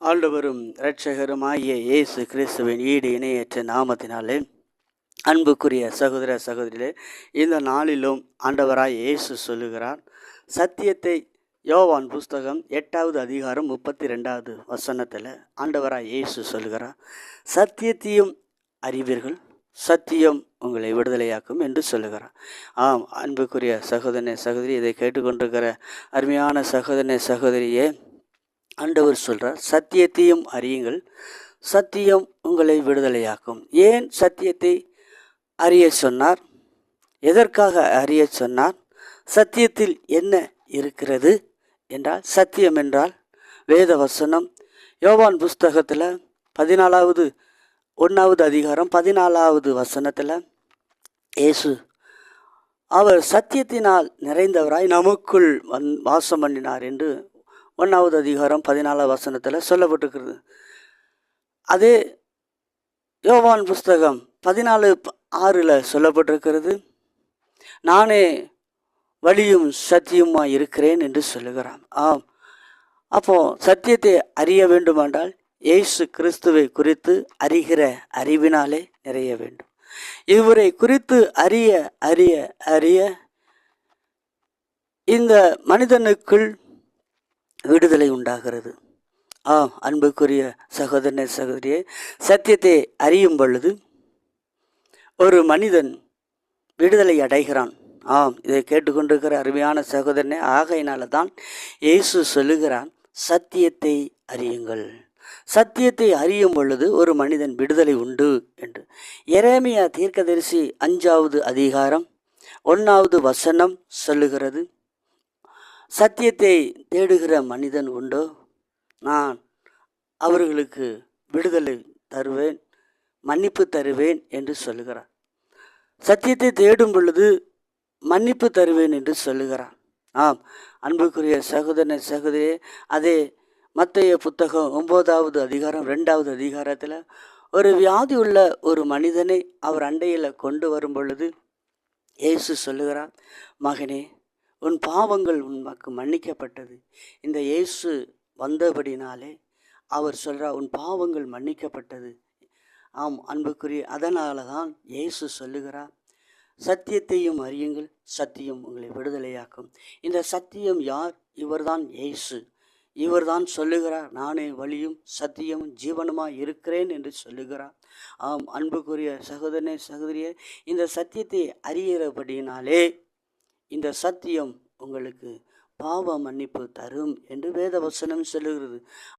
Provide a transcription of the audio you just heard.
ஆண்டவரும் இரட்சகருமாகிய இயேசு கிறிஸ்துவின் ஈடு இணையற்ற நாமத்தினாலே அன்புக்குரிய சகோதர சகோதரிகளே, இந்த நாளிலும் ஆண்டவராய் இயேசு சொல்லுகிறார். சத்தியத்தை யோவான் புஸ்தகம் 8வது அதிகாரம் 32வது வசனத்தில் ஆண்டவராய் இயேசு சொல்லுகிறார், சத்தியத்தையும் அறிவீர்கள், சத்தியம் உங்களை விடுதலையாக்கும் என்று சொல்லுகிறார். ஆம், அன்புக்குரிய சகோதரனே சகோதரி, இதை கேட்டுக்கொண்டிருக்கிற அருமையான சகோதரனே சகோதரியே, ஆண்டவர் சொல்கிறார், சத்தியத்தையும் அறியுங்கள், சத்தியம் உங்களை விடுதலையாக்கும். ஏன் சத்தியத்தை அறிய சொன்னார்? எதற்காக அறிய சொன்னார்? சத்தியத்தில் என்ன இருக்கிறது என்றால், சத்தியம் என்றால் வேத வசனம். யோவான் புஸ்தகத்தில் 1வது அதிகாரம் 14வது வசனத்தில் இயேசு அவர் சத்தியத்தினால் நிறைந்தவராய் நமக்குள் வாசம் பண்ணினார் என்று 1வது அதிகாரம் 14வது வசனத்தில் சொல்லப்பட்டிருக்கிறது. அதே யோவான் புஸ்தகம் 14:6 சொல்லப்பட்டிருக்கிறது, நானே வழியும் சத்தியமாய் இருக்கிறேன் என்று சொல்லுகிறான். ஆம், அப்போ சத்தியத்தை அறிய வேண்டுமென்றால் இயேசு கிறிஸ்துவை குறித்து அறிகிற அறிவினாலே நிறைய வேண்டும். இவரை குறித்து அறிய அறிய அறிய இந்த மனிதனுக்குள் விடுதலை உண்டாகிறது. ஆம், அன்புக்குரிய சகோதரனே சகோதரியே, சத்தியத்தை அறியும் பொழுது ஒரு மனிதன் விடுதலை அடைகிறான். ஆம், இதை கேட்டுக்கொண்டிருக்கிற அருமையான சகோதரனே, ஆகையினால தான் இயேசு சொல்லுகிறான், சத்தியத்தை அறியுங்கள். சத்தியத்தை அறியும் பொழுது ஒரு மனிதன் விடுதலை உண்டு என்று எரேமியா தீர்க்கதரிசி 5வது அதிகாரம் 1வது வசனம் சொல்லுகிறது, சத்தியத்தை தேடுகிற மனிதன் உண்டோ, நான் அவர்களுக்கு விடுதலை தருவேன், மன்னிப்பு தருவேன் என்று சொல்லுகிறார். சத்தியத்தை தேடும் பொழுது மன்னிப்பு தருவேன் என்று சொல்லுகிறார். ஆம், அன்புக்குரிய சகோதரனை சகோதரியே, அதே மத்தேயு புத்தகம் 9வது அதிகாரம் 2வது அதிகாரத்தில் ஒரு வியாதி உள்ள ஒரு மனிதனை அவர் அண்டையில் கொண்டு வரும் பொழுது இயேசு சொல்லுகிறார், மகனே, உன் பாவங்கள் உனக்கு மன்னிக்கப்பட்டது. இந்த இயேசு வந்தபடினாலே அவர் சொல்கிறார், உன் பாவங்கள் மன்னிக்கப்பட்டது. ஆம், அன்புக்குரிய, அதனால தான் இயேசு சொல்லுகிறார், சத்தியத்தையும் அறியுங்கள், சத்தியம் உங்களை விடுதலையாக்கும். இந்த சத்தியம் யார்? இவர்தான் இயேசு. இவர்தான் சொல்லுகிறார், நானே வழியும் சத்தியமும் ஜீவனுமாய் இருக்கிறேன் என்று சொல்லுகிறார். ஆம், அன்புக்குரிய சகோதரனே சகோதரியே, இந்த சத்தியத்தை அறிகிறபடினாலே இந்த சத்தியம் உங்களுக்கு பாவ மன்னிப்பு தரும் என்று வேத வசனம் சொல்லுகிறது.